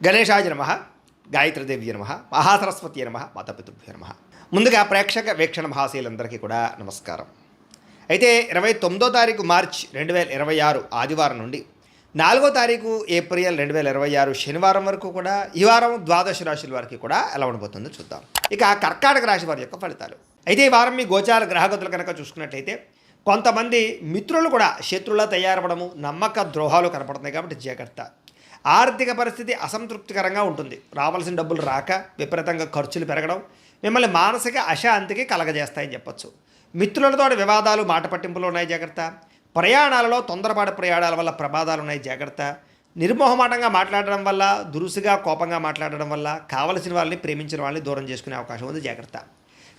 గణేశాయ నమః, గాయత్రీదేవి నమః, మహాసరస్వతి నమః, మాతాపితృభ్యో నమః. ముందుగా ప్రేక్షక వీక్షణ మహాశీలందరికీ కూడా నమస్కారం. అయితే 29వ తారీఖు మార్చ్ 2026 ఆదివారం నుండి 4వ తారీఖు ఏప్రిల్ 2026 శనివారం వరకు కూడా ఈ వారం ద్వాదశ రాశుల వారికి కూడా ఎలా ఉండబోతుందో చూద్దాం. ఇక కర్కాటక రాశి వారి యొక్క ఫలితాలు. అయితే ఈ వారం మీ గోచార గ్రహగతులు కనుక చూసుకున్నట్టయితే కొంతమంది మిత్రులు కూడా శత్రువులా తయారవడము, నమ్మక ద్రోహాలు కనపడుతున్నాయి కాబట్టి జాగ్రత్త. ఆర్థిక పరిస్థితి అసంతృప్తికరంగా ఉంటుంది. రావాల్సిన డబ్బులు రాక విపరీతంగా ఖర్చులు పెరగడం మిమ్మల్ని మానసిక అశాంతికి కలగజేస్తాయని చెప్పొచ్చు. మిత్రులతో వివాదాలు, మాట పట్టింపులు ఉన్నాయి జాగ్రత్త. ప్రయాణాలలో తొందరపాటు ప్రయాణాల వల్ల ప్రమాదాలు ఉన్నాయి జాగ్రత్త. నిర్మోహమాటంగా మాట్లాడడం వల్ల, దురుసుగా కోపంగా మాట్లాడడం వల్ల కావలసిన వాళ్ళని, ప్రేమించిన వాళ్ళని దూరం చేసుకునే అవకాశం ఉంది జాగ్రత్త.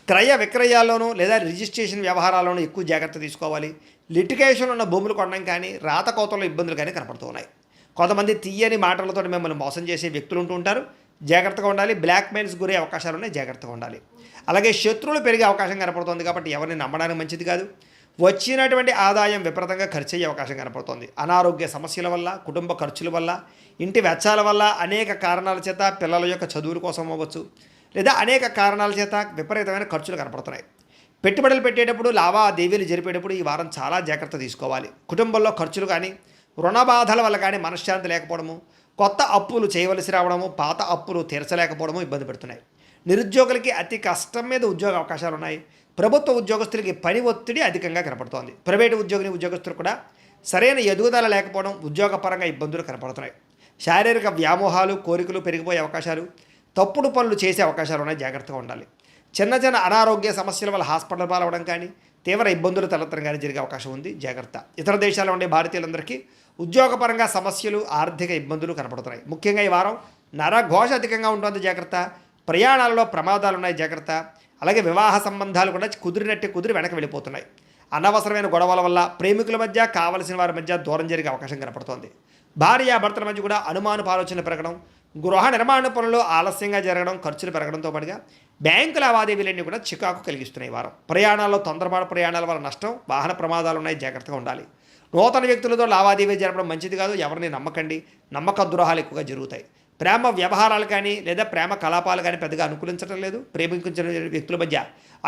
క్రయ విక్రయాల్లోనూ లేదా రిజిస్ట్రేషన్ వ్యవహారాల్లోనూ ఎక్కువ జాగ్రత్త తీసుకోవాలి. లిటిగేషన్ ఉన్న భూములు కొనడం కానీ, రాతకోతలో ఇబ్బందులు కానీ కనపడుతూ ఉన్నాయి. కొంతమంది తీయని మాటలతో మిమ్మల్ని మోసం చేసే వ్యక్తులు ఉంటూ ఉంటారు, జాగ్రత్తగా ఉండాలి. బ్లాక్మెయిల్స్ గురే అవకాశాలు ఉన్నాయి, జాగ్రత్తగా ఉండాలి. అలాగే శత్రువులు పెరిగే అవకాశం కనపడుతుంది కాబట్టి ఎవరిని నమ్మడానికి మంచిది కాదు. వచ్చినటువంటి ఆదాయం విపరీతంగా ఖర్చు అయ్యే అవకాశం కనపడుతుంది. అనారోగ్య సమస్యల వల్ల, కుటుంబ ఖర్చుల వల్ల, ఇంటి వెచ్చాల వల్ల, అనేక కారణాల చేత పిల్లల యొక్క చదువుల కోసం అవ్వచ్చు, లేదా అనేక కారణాల చేత విపరీతమైన ఖర్చులు కనపడుతున్నాయి. పెట్టుబడులు పెట్టేటప్పుడు, లావాదేవీలు జరిపేటప్పుడు ఈ వారం చాలా జాగ్రత్త తీసుకోవాలి. కుటుంబంలో ఖర్చులు కానీ, రుణ బాధల వల్ల కానీ మనశ్శాంతి లేకపోవడము, కొత్త అప్పులు చేయవలసి రావడము, పాత అప్పులు తీర్చలేకపోవడము ఇబ్బంది పెడుతున్నాయి. నిరుద్యోగులకి అతి కష్టం మీద ఉద్యోగ అవకాశాలు ఉన్నాయి. ప్రభుత్వ ఉద్యోగస్తులకి పని ఒత్తిడి అధికంగా కనపడుతోంది. ప్రైవేటు ఉద్యోగస్తులు కూడా సరైన ఎదుగుదల లేకపోవడం, ఉద్యోగపరంగా ఇబ్బందులు కనపడుతున్నాయి. శారీరక వ్యామోహాలు, కోరికలు పెరిగిపోయే అవకాశాలు, తప్పుడు పనులు చేసే అవకాశాలు ఉన్నాయి, జాగ్రత్తగా ఉండాలి. చిన్న చిన్న అనారోగ్య సమస్యల వల్ల హాస్పిటల్ పాలవడం కానీ, తీవ్ర ఇబ్బందులు తలెత్తడం కానీ జరిగే అవకాశం ఉంది, జాగ్రత్త. ఇతర దేశాల్లో ఉండే భారతీయులందరికీ ఉద్యోగపరంగా సమస్యలు, ఆర్థిక ఇబ్బందులు కనపడుతున్నాయి. ముఖ్యంగా ఈ వారం నరఘోష అధికంగా ఉంటుంది, జాగ్రత్త. ప్రయాణాలలో ప్రమాదాలు ఉన్నాయి, జాగ్రత్త. అలాగే వివాహ సంబంధాలు కూడా కుదిరి వెనక్కి వెళ్ళిపోతున్నాయి. అనవసరమైన గొడవల వల్ల ప్రేమికుల మధ్య, కావలసిన వారి మధ్య దూరం జరిగే అవకాశం కనపడుతోంది. భార్యాభర్తల మధ్య కూడా అనుమానపు ఆలోచనలు పెరగడం, గృహ నిర్మాణ పనులు ఆలస్యంగా జరగడం, ఖర్చులు పెరగడంతో పాటుగా బ్యాంకు లావాదేవీలన్నీ కూడా చికాకు కలిగిస్తున్నాయి. వారం ప్రయాణాల్లో తొందరపాటు ప్రయాణాల వల్ల నష్టం, వాహన ప్రమాదాలు ఉన్నాయి, జాగ్రత్తగా ఉండాలి. నూతన వ్యక్తులతో లావాదేవీ జరపడం మంచిది కాదు, ఎవరిని నమ్మకండి. నమ్మక ద్రోహాలు ఎక్కువగా జరుగుతాయి. ప్రేమ వ్యవహారాలు కానీ లేదా ప్రేమ కలాపాలు కానీ పెద్దగా అనుకూలించడం లేదు. ప్రేమించిన వ్యక్తుల మధ్య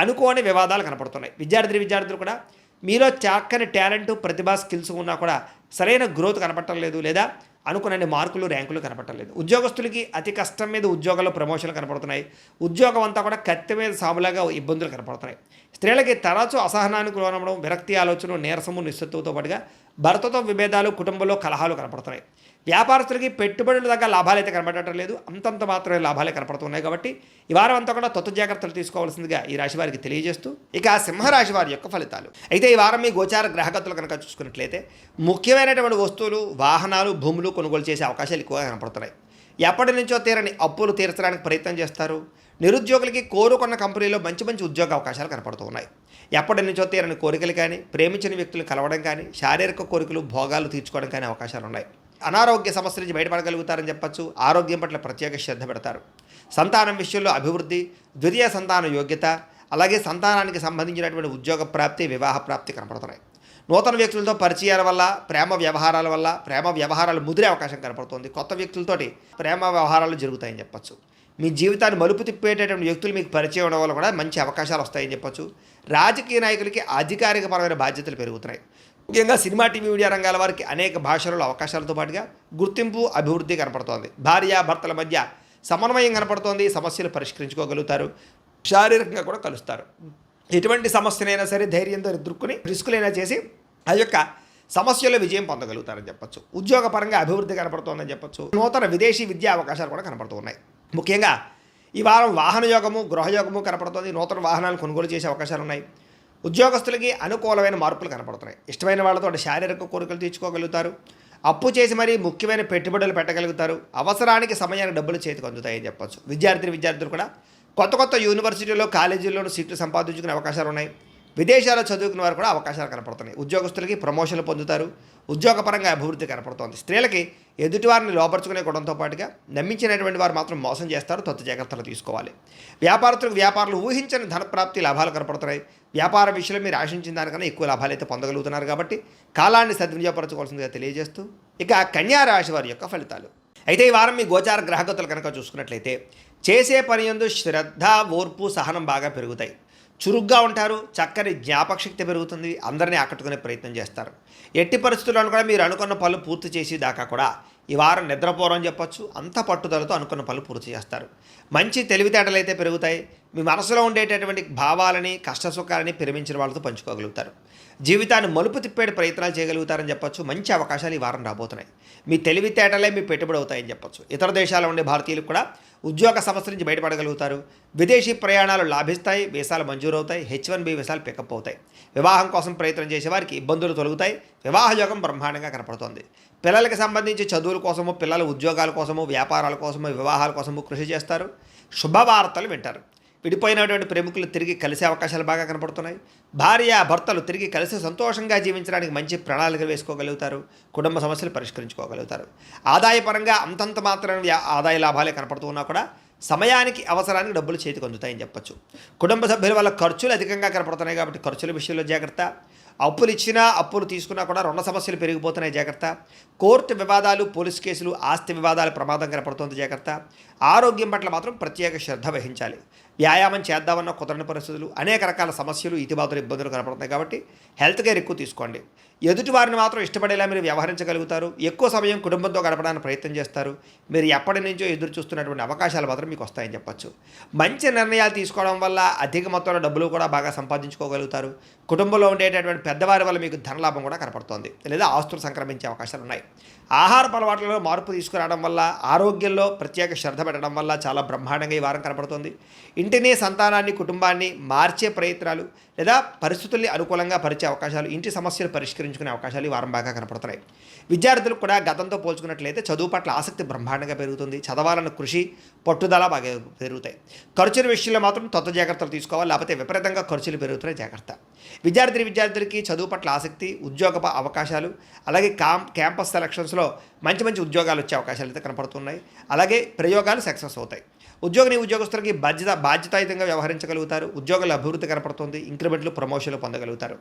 అనుకోని వివాదాలు కనపడుతున్నాయి. విద్యార్థులు కూడా మీలో చక్కని టాలెంట్, ప్రతిభా, స్కిల్స్ ఉన్నా కూడా సరైన గ్రోత్ కనపడటం లేదు, లేదా అనుకునే మార్కులు, ర్యాంకులు కనపడటం లేదు. ఉద్యోగస్తులకి అతి కష్టం మీద ఉద్యోగాల్లో ప్రమోషన్లు కనపడుతున్నాయి. ఉద్యోగం అంతా కూడా కత్తి మీద సాములాగా ఇబ్బందులు కనపడుతున్నాయి. స్త్రీలకి తరచూ అసహనానికి లోనవడం, విరక్తి ఆలోచన, నీరసము, నిస్సత్తుతో పాటుగా భర్తతో విభేదాలు, కుటుంబంలో కలహాలు కనపడుతున్నాయి. వ్యాపారస్తులకి పెట్టుబడుల దగ్గర లాభాలు అయితే కనపడటం లేదు, అంతంత మాత్రమే లాభాలే కనపడుతున్నాయి. కాబట్టి ఈ వారం అంతా కూడా తొత్తు జాగ్రత్తలు తీసుకోవాల్సిందిగా ఈ రాశి వారికి తెలియజేస్తూ, ఇక సింహరాశి వారి యొక్క ఫలితాలు. అయితే ఈ వారం మీ గోచార గ్రహగతులు కనుక చూసుకున్నట్లయితే ముఖ్యమైనటువంటి వస్తువులు, వాహనాలు, భూములు కొనుగోలు చేసే అవకాశాలు ఎక్కువగా కనపడుతున్నాయి. ఎప్పటి నుంచో తీరని అప్పులు తీర్చడానికి ప్రయత్నం చేస్తారు. నిరుద్యోగులకి కోరుకున్న కంపెనీలో మంచి మంచి ఉద్యోగ అవకాశాలు కనపడుతూ ఉన్నాయి. ఎప్పటి నుంచో తీరని కోరికలు కానీ, ప్రేమించిన వ్యక్తులు కలవడం కానీ, శారీరక కోరికలు, భోగాలు తీర్చుకోవడం కానీ అవకాశాలు ఉన్నాయి. అనారోగ్య సమస్యల నుంచి బయటపడగలుగుతారని చెప్పచ్చు. ఆరోగ్యం పట్ల ప్రత్యేక శ్రద్ధ పెడతారు. సంతానం విషయంలో అభివృద్ధి, ద్వితీయ సంతాన యోగ్యత, అలాగే సంతానానికి సంబంధించినటువంటి ఉద్యోగ ప్రాప్తి, వివాహ ప్రాప్తి కనపడుతున్నాయి. నూతన వ్యక్తులతో పరిచయాల వల్ల, ప్రేమ వ్యవహారాలు ముదిరే అవకాశం కనపడుతుంది. కొత్త వ్యక్తులతోటి ప్రేమ వ్యవహారాలు జరుగుతాయని చెప్పచ్చు. మీ జీవితాన్ని మలుపు తిప్పేటటువంటి వ్యక్తులు మీకు పరిచయం అవడం వల్ల కూడా మంచి అవకాశాలు వస్తాయని చెప్పచ్చు. రాజకీయ నాయకులకి అధికారికపరమైన బాధ్యతలు పెరుగుతున్నాయి. ముఖ్యంగా సినిమా, టీవీ, మీడియా రంగాల వారికి అనేక భాషలలో అవకాశాలతో పాటుగా గుర్తింపు, అభివృద్ధి కనపడుతోంది. భార్యాభర్తల మధ్య సమన్వయం కనపడుతోంది. సమస్యలు పరిష్కరించుకోగలుగుతారు. శారీరకంగా కూడా కలుస్తారు. ఎటువంటి సమస్యనైనా సరే ధైర్యంతో ఎదుర్కొని రిస్కులైనా చేసి ఆ యొక్క సమస్యలో విజయం పొందగలుగుతారని చెప్పచ్చు. ఉద్యోగపరంగా అభివృద్ధి కనపడుతోందని చెప్పచ్చు. నూతన విదేశీ విద్యా అవకాశాలు కూడా కనపడుతూ ఉన్నాయి. ముఖ్యంగా ఈ వారం వాహన యోగము, గృహయోగము కనపడుతుంది. నూతన వాహనాలు కొనుగోలు చేసే అవకాశాలు ఉన్నాయి. ఉద్యోగస్తులకి అనుకూలమైన మార్పులు కనపడుతున్నాయి. ఇష్టమైన వాళ్ళతో శారీరక కోరికలు తీర్చుకోగలుగుతారు. అప్పు చేసి మరీ ముఖ్యమైన పెట్టుబడులు పెట్టగలుగుతారు. అవసరానికి సమయానికి డబ్బులు చేతికి అందుతాయని చెప్పచ్చు. విద్యార్థులు కూడా కొత్త యూనివర్సిటీలో, కాలేజీల్లోనూ సీట్లు సంపాదించుకునే అవకాశాలు ఉన్నాయి. విదేశాల్లో చదువుకునే వారు కూడా అవకాశాలు కనపడుతున్నాయి. ఉద్యోగస్తులకి ప్రమోషన్లు పొందుతారు. ఉద్యోగపరంగా అభివృద్ధి కనపడుతోంది. స్త్రీలకి ఎదుటివారిని లోపరుచుకునే గుణంతో పాటుగా నమ్మించినటువంటి వారు మాత్రం మోసం చేస్తారు, తొత్తు జాగ్రత్తలు తీసుకోవాలి. వ్యాపారస్తులకు వ్యాపారాలు ఊహించని ధనప్రాప్తి, లాభాలు కనపడుతున్నాయి. వ్యాపార విషయంలో మీరు ఆశించిన దానికన్నా ఎక్కువ లాభాలు అయితే పొందగలుగుతున్నారు. కాబట్టి కాలాన్ని సద్వినియోగపరచుకోవాల్సిందిగా తెలియజేస్తూ, ఇక కన్యా రాశి వారి యొక్క ఫలితాలు. అయితే ఈ వారం మీ గోచార గ్రహగతులు కనుక చూసుకున్నట్లయితే చేసే పని యందు శ్రద్ధ, ఓర్పు, సహనం బాగా పెరుగుతాయి. చురుగ్గా ఉంటారు, చక్కని జ్ఞాపకశక్తి పెరుగుతుంది, అందరినీ ఆకట్టుకునే ప్రయత్నం చేస్తారు. ఎట్టి పరిస్థితుల్లో కూడా మీరు అనుకున్న పనులు పూర్తి చేసి దాకా కూడా ఈ వారం నిద్రపోరని చెప్పొచ్చు. అంత పట్టుదలతో అనుకున్న పనులు పూర్తి చేస్తారు. మంచి తెలివితేటలు అయితే పెరుగుతాయి. మీ మనసులో ఉండేటటువంటి భావాలని, కష్టసుఖాలని ప్రేమించిన వాళ్ళతో పంచుకోగలుగుతారు. జీవితాన్ని మలుపు తిప్పేడు ప్రయత్నాలు చేయగలుగుతారని చెప్పొచ్చు. మంచి అవకాశాలు ఈ వారం రాబోతున్నాయి. మీ తెలివితేటలే మీ పెట్టుబడి అవుతాయని చెప్పొచ్చు. ఇతర దేశాల్లో ఉండే భారతీయులకు కూడా ఉద్యోగ సమస్య నుంచి బయటపడగలుగుతారు. విదేశీ ప్రయాణాలు లాభిస్తాయి, వీసాలు మంజూరవుతాయి, H1B వీసాలు పికప్ అవుతాయి. వివాహం కోసం ప్రయత్నం చేసేవారికి ఇబ్బందులు తొలగుతాయి. వివాహ యోగం బ్రహ్మాండంగా కనపడుతోంది. పిల్లలకి సంబంధించి చదువుల కోసము, పిల్లల ఉద్యోగాల కోసము, వ్యాపారాల కోసము, వివాహాల కోసము కృషి చేస్తారు. శుభవార్తలు వింటారు. విడిపోయినటువంటి ప్రేమికులు తిరిగి కలిసే అవకాశాలు బాగా కనపడుతున్నాయి. భార్య భర్తలు తిరిగి కలిసి సంతోషంగా జీవించడానికి మంచి ప్రణాళికలు వేసుకోగలుగుతారు. కుటుంబ సమస్యలు పరిష్కరించుకోగలుగుతారు. ఆదాయపరంగా అంతంత మాత్రమే ఆదాయ లాభాలే కనపడుతున్నా కూడా సమయానికి అవసరానికి డబ్బులు చేతికి అందుతాయని చెప్పొచ్చు. కుటుంబ సభ్యుల వల్ల ఖర్చులు అధికంగా కనపడుతున్నాయి కాబట్టి ఖర్చుల విషయంలో జాగ్రత్త. అప్పులు ఇచ్చినా అప్పులు తీసుకున్నా కూడా రుణ సమస్యలు పెరిగిపోతున్నాయి, జాగ్రత్త. కోర్టు వివాదాలు, పోలీస్ కేసులు, ఆస్తి వివాదాల ప్రమాదం కనపడుతుంది, జాగ్రత్త. ఆరోగ్యం పట్ల మాత్రం ప్రత్యేక శ్రద్ధ వహించాలి. వ్యాయామం చేద్దామన్న కుదరని పరిస్థితులు, అనేక రకాల సమస్యలు, ఇతిబాతులు, ఇబ్బందులు కనపడుతున్నాయి కాబట్టి హెల్త్ కేర్ ఎక్కువ తీసుకోండి. ఎదుటి వారిని మాత్రం ఇష్టపడేలా మీరు వ్యవహరించగలుగుతారు. ఎక్కువ సమయం కుటుంబంతో గడపడానికి ప్రయత్నం చేస్తారు. మీరు ఎప్పటి నుంచో ఎదురు చూస్తున్నటువంటి అవకాశాలు మాత్రం మీకు వస్తాయని చెప్పొచ్చు. మంచి నిర్ణయాలు తీసుకోవడం వల్ల అధిక మొత్తంలో డబ్బులు కూడా బాగా సంపాదించుకోగలుగుతారు. కుటుంబంలో ఉండేటటువంటి పెద్దవారి వల్ల మీకు ధనలాభం కూడా కనపడుతోంది, లేదా ఆస్తులు సంక్రమించే అవకాశాలు ఉన్నాయి. ఆహారపు అలవాట్లలో మార్పు తీసుకురావడం వల్ల, ఆరోగ్యంలో ప్రత్యేక శ్రద్ధ పెట్టడం వల్ల చాలా బ్రహ్మాండంగా ఈ వారం కనపడుతుంది. ఇంటిని, సంతానాన్ని, కుటుంబాన్ని మార్చే ప్రయత్నాలు లేదా పరిస్థితుల్ని అనుకూలంగా పరిచే అవకాశాలు, ఇంటి సమస్యలు పరిష్కరించుకునే అవకాశాలు ఈ వారం బాగా కనపడుతున్నాయి. విద్యార్థులకు కూడా గతంతో పోల్చుకున్నట్లయితే చదువు పట్ల ఆసక్తి బ్రహ్మాండంగా పెరుగుతుంది. చదవాలన్న కృషి, పట్టుదల బాగా పెరుగుతాయి. ఖర్చుల విషయంలో మాత్రం కొత్త జాగ్రత్తలు తీసుకోవాలి, లేకపోతే విపరీతంగా ఖర్చులు పెరుగుతున్నాయి, జాగ్రత్త. విద్యార్థులకి చదువు పట్ల ఆసక్తి, ఉద్యోగ అవకాశాలు, అలాగే క్యాంపస్ సెలక్షన్స్లో మంచి మంచి ఉద్యోగాలు వచ్చే అవకాశాలు అయితే కనపడుతున్నాయి. అలాగే ప్రయోగాలు సక్సెస్ అవుతాయి. ఉద్యోగస్తులకి బాధ్యతాయుతంగా వ్యవహరించగలుగుతారు. ఉద్యోగాల అభివృద్ధి కనపడుతుంది. ఇంక్రిమెంట్లు, ప్రమోషన్లు పొందగలుగుతారు.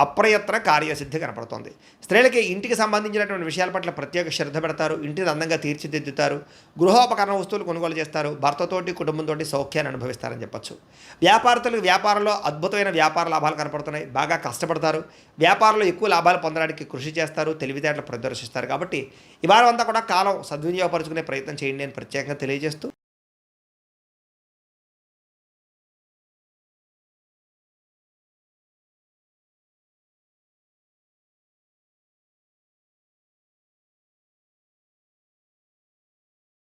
అప్రయత్న కార్యసిద్ధి కనపడుతుంది. స్త్రీలకి ఇంటికి సంబంధించినటువంటి విషయాల పట్ల ప్రత్యేక శ్రద్ధ పెడతారు. ఇంటిని అందంగా తీర్చిదిద్దుతారు. గృహోపకరణ వస్తువులు కొనుగోలు చేస్తారు. భర్తతోటి, కుటుంబంతో సౌఖ్యాన్ని అనుభవిస్తారని చెప్పొచ్చు. వ్యాపారస్తులకు వ్యాపారంలో అద్భుతమైన వ్యాపార లాభాలు కనపడుతున్నాయి. బాగా కష్టపడతారు. వ్యాపారంలో ఎక్కువ లాభాలు పొందడానికి కృషి చేస్తారు. తెలివితేటలు ప్రదర్శిస్తారు. కాబట్టి ఈ వారం అంతా కూడా కాలం సద్వినియోగపరుచుకునే ప్రయత్నం చేయండి అని ప్రత్యేకంగా తెలియజేస్తూ